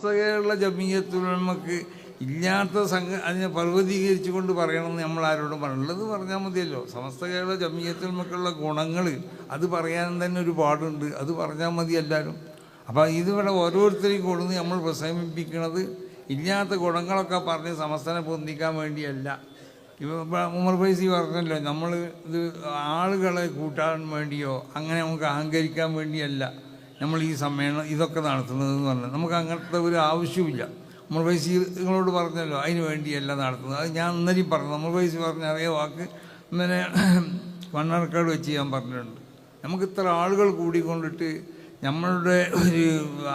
സമസ്ത കേരള ജമിയത്തുലമക്ക് ഇല്ലാത്ത അതിനെ പർവ്വതീകരിച്ചു കൊണ്ട് പറയണമെന്ന് നമ്മൾ ആരോടും പറയുള്ളത് പറഞ്ഞാൽ മതിയല്ലോ. സമസ്ത കേരള ജമിയത്തുലമക്കുള്ള ഗുണങ്ങൾ അത് പറയാൻ തന്നെ ഒരു പാടുണ്ട്, അത് പറഞ്ഞാൽ മതി എല്ലാവരും. അപ്പോൾ ഇതിവിടെ ഓരോരുത്തരെയും കൊടുന്ന് നമ്മൾ പ്രസംഗിപ്പിക്കുന്നത് ഇല്ലാത്ത ഗുണങ്ങളൊക്കെ പറഞ്ഞ് സമസ്തനെ പൊന്തിക്കാൻ വേണ്ടിയല്ല. ഇപ്പോൾ ഉമർ ഫൈസി പറഞ്ഞല്ലോ, നമ്മൾ ഇത് ആളുകളെ കൂട്ടാൻ വേണ്ടിയോ അങ്ങനെ നമുക്ക് അഹങ്കരിക്കാൻ വേണ്ടിയല്ല നമ്മൾ ഈ സമ്മേളനം ഇതൊക്കെ നടത്തുന്നതെന്ന് പറഞ്ഞാൽ നമുക്ക് അങ്ങനത്തെ ഒരു ആവശ്യമില്ല. ഉമർ ഫൈസി നിങ്ങളോട് പറഞ്ഞല്ലോ അതിന് വേണ്ടിയല്ല നടത്തുന്നത്. അത് ഞാൻ ഇന്നലെയും പറഞ്ഞു. ഉമർ ഫൈസി പറഞ്ഞ അറിയ വാക്ക് ഇന്നലെ മണ്ണാർക്കാട് വെച്ച് ഞാൻ പറഞ്ഞിട്ടുണ്ട്. നമുക്ക് ഇത്ര ആളുകൾ കൂടിക്കൊണ്ടിട്ട് നമ്മളുടെ ഒരു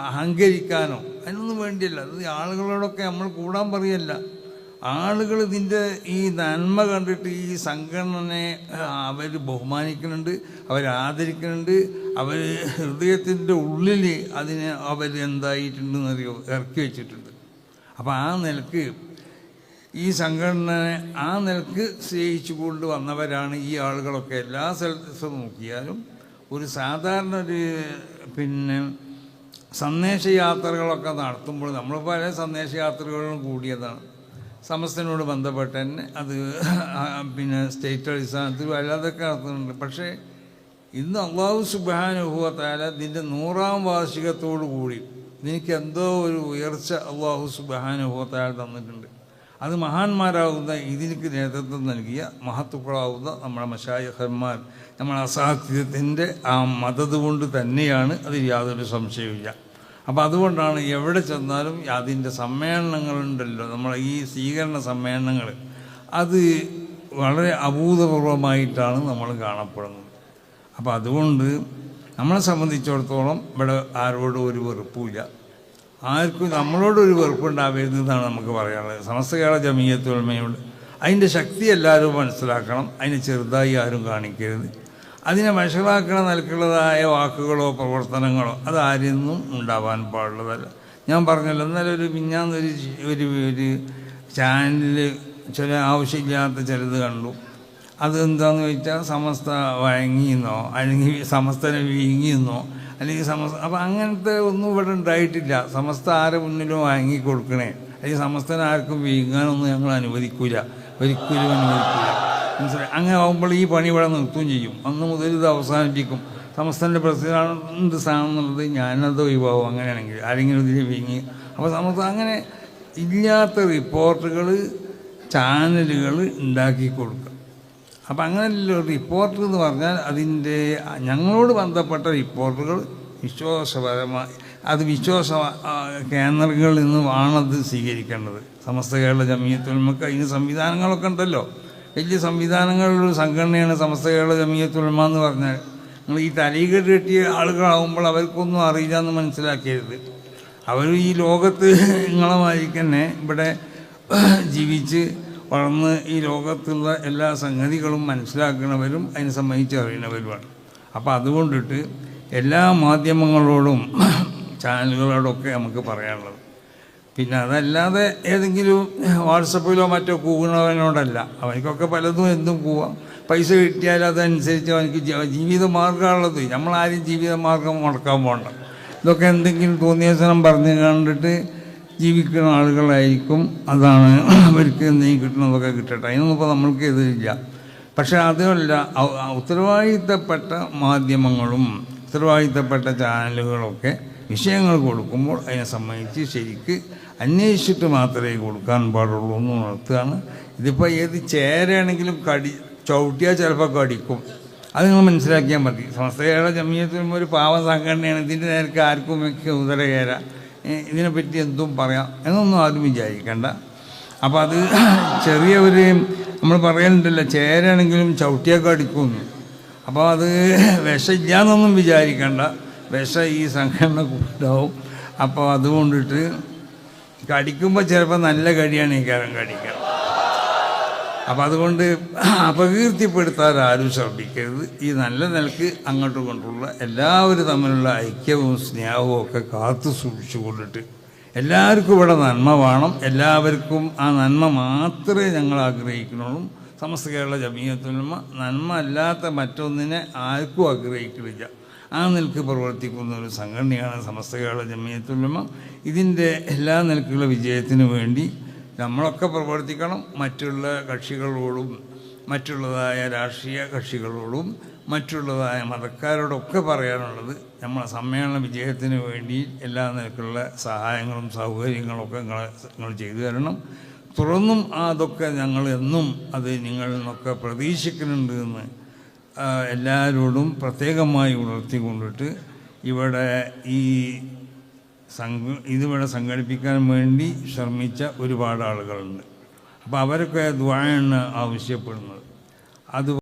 അഹങ്കരിക്കാനോ അതിനൊന്നും വേണ്ടിയല്ല. അത് ആളുകളോടൊക്കെ നമ്മൾ കൂടാൻ പറയല്ല. ആളുകൾ ഇതിൻ്റെ ഈ നന്മ കണ്ടിട്ട് ഈ സംഘടനയെ അവർ ബഹുമാനിക്കുന്നുണ്ട്, അവരാദരിക്കുന്നുണ്ട്, അവർ ഹൃദയത്തിൻ്റെ ഉള്ളിൽ അതിനെ അവരെന്തായിട്ടുണ്ടെന്നറിയോ ഇറക്കി വെച്ചിട്ടുണ്ട്. അപ്പോൾ ആ നിലക്ക് ഈ സംഘടനയെ ആ നിലക്ക് സ്നേഹിച്ചു കൊണ്ട് വന്നവരാണ് ഈ ആളുകളൊക്കെ. എല്ലാ സ്ഥലത്തും നോക്കിയാലും ഒരു സാധാരണ ഒരു സന്ദേശയാത്രകളൊക്കെ നടത്തുമ്പോൾ നമ്മൾ പല സന്ദേശയാത്രകളും കൂടിയതാണ് സമസ്തനോട് ബന്ധപ്പെട്ട് തന്നെ. അത് സ്റ്റേറ്റ് അടിസ്ഥാനത്തിലും അല്ലാതൊക്കെ നടത്തുന്നുണ്ട്. പക്ഷേ ഇന്ന് അല്ലാഹു സുബ്ഹാനഹു വ തആല ഇതിൻ്റെ 100-ാം വാർഷികത്തോടു കൂടി എനിക്ക് എന്തോ ഒരു ഉയർച്ച അല്ലാഹു സുബ്ഹാനഹു വ തആല തന്നിട്ടുണ്ട്. അത് മഹാന്മാരാകുന്ന ഇതിലേക്ക് നേതൃത്വം നൽകിയ മഹത്തുക്കളാവുന്ന നമ്മുടെ മശായിഖന്മാർ, നമ്മുടെ അസാഹിത്യത്തിൻ്റെ ആ മദത് കൊണ്ട് തന്നെയാണ്, അതിൽ യാതൊരു സംശയവുമില്ല. അപ്പോൾ അതുകൊണ്ടാണ് എവിടെ ചെന്നാലും അതിൻ്റെ സമ്മേളനങ്ങളുണ്ടല്ലോ, നമ്മളെ ഈ സ്വീകരണ സമ്മേളനങ്ങൾ, അത് വളരെ അഭൂതപൂർവമായിട്ടാണ് നമ്മൾ കാണപ്പെടുന്നത്. അപ്പോൾ അതുകൊണ്ട് നമ്മളെ സംബന്ധിച്ചിടത്തോളം ഇവിടെ ആരോടും ഒരു വെറുപ്പില്ല, ആർക്കും നമ്മളോടൊരു വെറുപ്പുണ്ടാവരുതെന്നാണ് നമുക്ക് പറയാനുള്ളത്. സമസ്ത കേരള ജമിയത്തുൽ ഉലമയോട് അതിൻ്റെ ശക്തി എല്ലാവരും മനസ്സിലാക്കണം. അതിനെ ചെറുതായി ആരും കാണിക്കരുത്. അതിനെ വഷളാക്കണ നിലക്കുള്ളതായ വാക്കുകളോ പ്രവർത്തനങ്ങളോ അതാരെയൊന്നും ഉണ്ടാവാൻ പാടുള്ളതല്ല. ഞാൻ പറഞ്ഞല്ലോ, എന്നാലും മിഞ്ഞാന്നൊരു ഒരു ചാനലിൽ ചില ആവശ്യമില്ലാത്ത ചിലത് കണ്ടു. അതെന്താണെന്ന് ചോദിച്ചാൽ സമസ്ത വഴങ്ങിയെന്നോ അല്ലെങ്കിൽ സമസ്തനെ വീങ്ങിയെന്നോ അല്ലെങ്കിൽ അപ്പോൾ അങ്ങനത്തെ ഒന്നും ഇവിടെ ഉണ്ടായിട്ടില്ല. സമസ്ത ആരെ മുന്നിലും വാങ്ങി കൊടുക്കണേ അല്ലെങ്കിൽ സമസ്തനെ ആർക്കും വീങ്ങാനൊന്നും ഞങ്ങൾ അനുവദിക്കില്ല, ഒരിക്കലും അനുവദിക്കില്ല. മനസ്സിലായി? അങ്ങനെ ആകുമ്പോൾ ഈ പണി ഇവിടെ നിർത്തുകയും ചെയ്യും. അന്ന് മുതൽ ഇത് അവസാനിപ്പിക്കും. സമസ്തൻ്റെ പ്രസിഡന്റ് സ്ഥാനം എന്നുള്ളത് ഞാനത് ഒഴിവാകും അങ്ങനെയാണെങ്കിൽ, ആരെങ്കിലും ഇതിൽ വീങ്ങി. അപ്പോൾ സമസ്ത അങ്ങനെ ഇല്ലാത്ത റിപ്പോർട്ടുകൾ ചാനലുകൾ ഉണ്ടാക്കി കൊടുക്കുക. അപ്പം അങ്ങനെയല്ലോ റിപ്പോർട്ടർ എന്ന് പറഞ്ഞാൽ അതിൻ്റെ ഞങ്ങളോട് ബന്ധപ്പെട്ട റിപ്പോർട്ടുകൾ വിശ്വാസപരമായി അത് വിശ്വാസ കേന്ദ്രങ്ങളിൽ നിന്ന് ആണത് സ്വീകരിക്കേണ്ടത്. സമസ്ത കേരള ജമിയത്തുൽ ഉലമക്ക് അതിന് സംവിധാനങ്ങളൊക്കെ ഉണ്ടല്ലോ, വലിയ സംവിധാനങ്ങളുള്ള സംഘടനയാണ് സമസ്ത കേരള ജമിയത്തുൽ ഉലമ എന്ന് പറഞ്ഞാൽ. നിങ്ങൾ ഈ തലീകെട്ട് കെട്ടിയ ആളുകളാകുമ്പോൾ അവർക്കൊന്നും അറിയില്ല എന്ന് മനസ്സിലാക്കരുത്. അവർ ഈ ലോകത്ത് നിങ്ങളമായിരിക്കന്നെ ഇവിടെ ജീവിച്ച് വളർന്ന് ഈ ലോകത്തുള്ള എല്ലാ സംഗതികളും മനസ്സിലാക്കുന്നവരും അതിനെ സംബന്ധിച്ച് അറിയുന്നവരുമാണ്. അപ്പോൾ അതുകൊണ്ടിട്ട് എല്ലാ മാധ്യമങ്ങളോടും ചാനലുകളോടൊക്കെ നമുക്ക് പറയാനുള്ളത്. പിന്നെ അതല്ലാതെ ഏതെങ്കിലും വാട്സപ്പിലോ മറ്റോ കൂകുന്നവനോടല്ല. അവനക്കൊക്കെ പലതും എന്തും കൂവാം. പൈസ കിട്ടിയാൽ അതനുസരിച്ച് അവനക്ക് ജീവിതമാർഗ്ഗമുള്ളത്. നമ്മളാരും ജീവിതമാർഗ്ഗം മുടക്കാൻ പോകണ്ട. ഇതൊക്കെ എന്തെങ്കിലും തോന്നിയ സ്ഥലം പറഞ്ഞ് കണ്ടിട്ട് ജീവിക്കുന്ന ആളുകളായിരിക്കും. അതാണ് അവർക്ക് എന്തെങ്കിലും കിട്ടുന്നതൊക്കെ കിട്ടട്ടെ, അതിനൊന്നും ഇപ്പോൾ നമ്മൾക്ക് എതിരില്ല. പക്ഷേ അതുമല്ല, ഉത്തരവാദിത്തപ്പെട്ട മാധ്യമങ്ങളും ഉത്തരവാദിത്തപ്പെട്ട ചാനലുകളൊക്കെ വിഷയങ്ങൾ കൊടുക്കുമ്പോൾ അതിനെ സംബന്ധിച്ച് ശരിക്ക് അന്വേഷിച്ചിട്ട് മാത്രമേ കൊടുക്കാൻ പാടുള്ളൂ എന്ന് ഉണർത്തുകയാണ്. ഇതിപ്പോൾ ഏത് ചേരയാണെങ്കിലും ചവിട്ടിയാൽ ചിലപ്പോൾ കടിക്കും. അത് നിങ്ങൾ മനസ്സിലാക്കിയാൽ മതി. സമസ്ത കേരള ജമിയത്തുൽ ഒരു പാവം സംഘടനയാണ്. ഇതിൻ്റെ നേരത്തെ ആർക്കും ഉദരകേര ഇതിനെപ്പറ്റി എന്തും പറയാം എന്നൊന്നും ആരും വിചാരിക്കണ്ട. അപ്പോൾ അത് ചെറിയ ഒരു നമ്മൾ പറയലുണ്ടല്ലോ, ചേരാണെങ്കിലും ചവിട്ടിയൊക്കെ അടിക്കുമെന്ന്. അപ്പോൾ അത് വിഷമില്ലാന്നൊന്നും വിചാരിക്കണ്ട, വിഷം ഈ സംഘടന ഉണ്ടാവും. അപ്പോൾ അതുകൊണ്ടിട്ട് കടിക്കുമ്പോൾ ചിലപ്പോൾ നല്ല കടിയാണ് ഈ കാരം കടിക്കുക. അപ്പം അതുകൊണ്ട് അപകീർത്തിപ്പെടുത്താൻ ആരും ശ്രദ്ധിക്കരുത്. ഈ നല്ല നിലക്ക് അങ്ങോട്ടും കൊണ്ടുള്ള എല്ലാവരും തമ്മിലുള്ള ഐക്യവും സ്നേഹവും ഒക്കെ കാത്തു സൂക്ഷിച്ചു കൊണ്ടിട്ട് എല്ലാവർക്കും ഇവിടെ നന്മ വേണം. എല്ലാവർക്കും ആ നന്മ മാത്രമേ ഞങ്ങൾ ആഗ്രഹിക്കുന്നുള്ളൂ. സമസ്ത കേരള ജമിയത്തുൽ ഉലമ നന്മ അല്ലാത്ത മറ്റൊന്നിനെ ആർക്കും ആഗ്രഹിക്കുന്നില്ല. ആ നിലക്ക് പ്രവർത്തിക്കുന്ന ഒരു സംഘടനയാണ് സമസ്ത കേരള ജമിയത്തുൽ ഉലമ. ഇതിൻ്റെ എല്ലാ നിലക്കുള്ള വിജയത്തിന് വേണ്ടി നമ്മളൊക്കെ പ്രവർത്തിക്കണം. മറ്റുള്ള കക്ഷികളോടും മറ്റുള്ളതായ രാഷ്ട്രീയ കക്ഷികളോടും മറ്റുള്ളതായ മതക്കാരോടൊക്കെ പറയാനുള്ളത്, നമ്മളെ സമ്മേളന വിജയത്തിന് വേണ്ടി എല്ലാ നിലക്കുള്ള സഹായങ്ങളും സൗകര്യങ്ങളൊക്കെ നിങ്ങൾ ചെയ്തു തരണം. തുടർന്നും അതൊക്കെ ഞങ്ങൾ എന്നും അത് നിങ്ങളിൽ നിന്നൊക്കെ പ്രതീക്ഷിക്കുന്നുണ്ട് എന്ന് എല്ലാവരോടും പ്രത്യേകമായി ഉണർത്തിക്കൊണ്ടിട്ട് ഇതിവിടെ സംഘടിപ്പിക്കാൻ വേണ്ടി ശ്രമിച്ച ഒരുപാട് ആളുകളുണ്ട്. അപ്പോൾ അവരൊക്കെ ദുആയാണ് ആവശ്യപ്പെടുന്നത്. അത്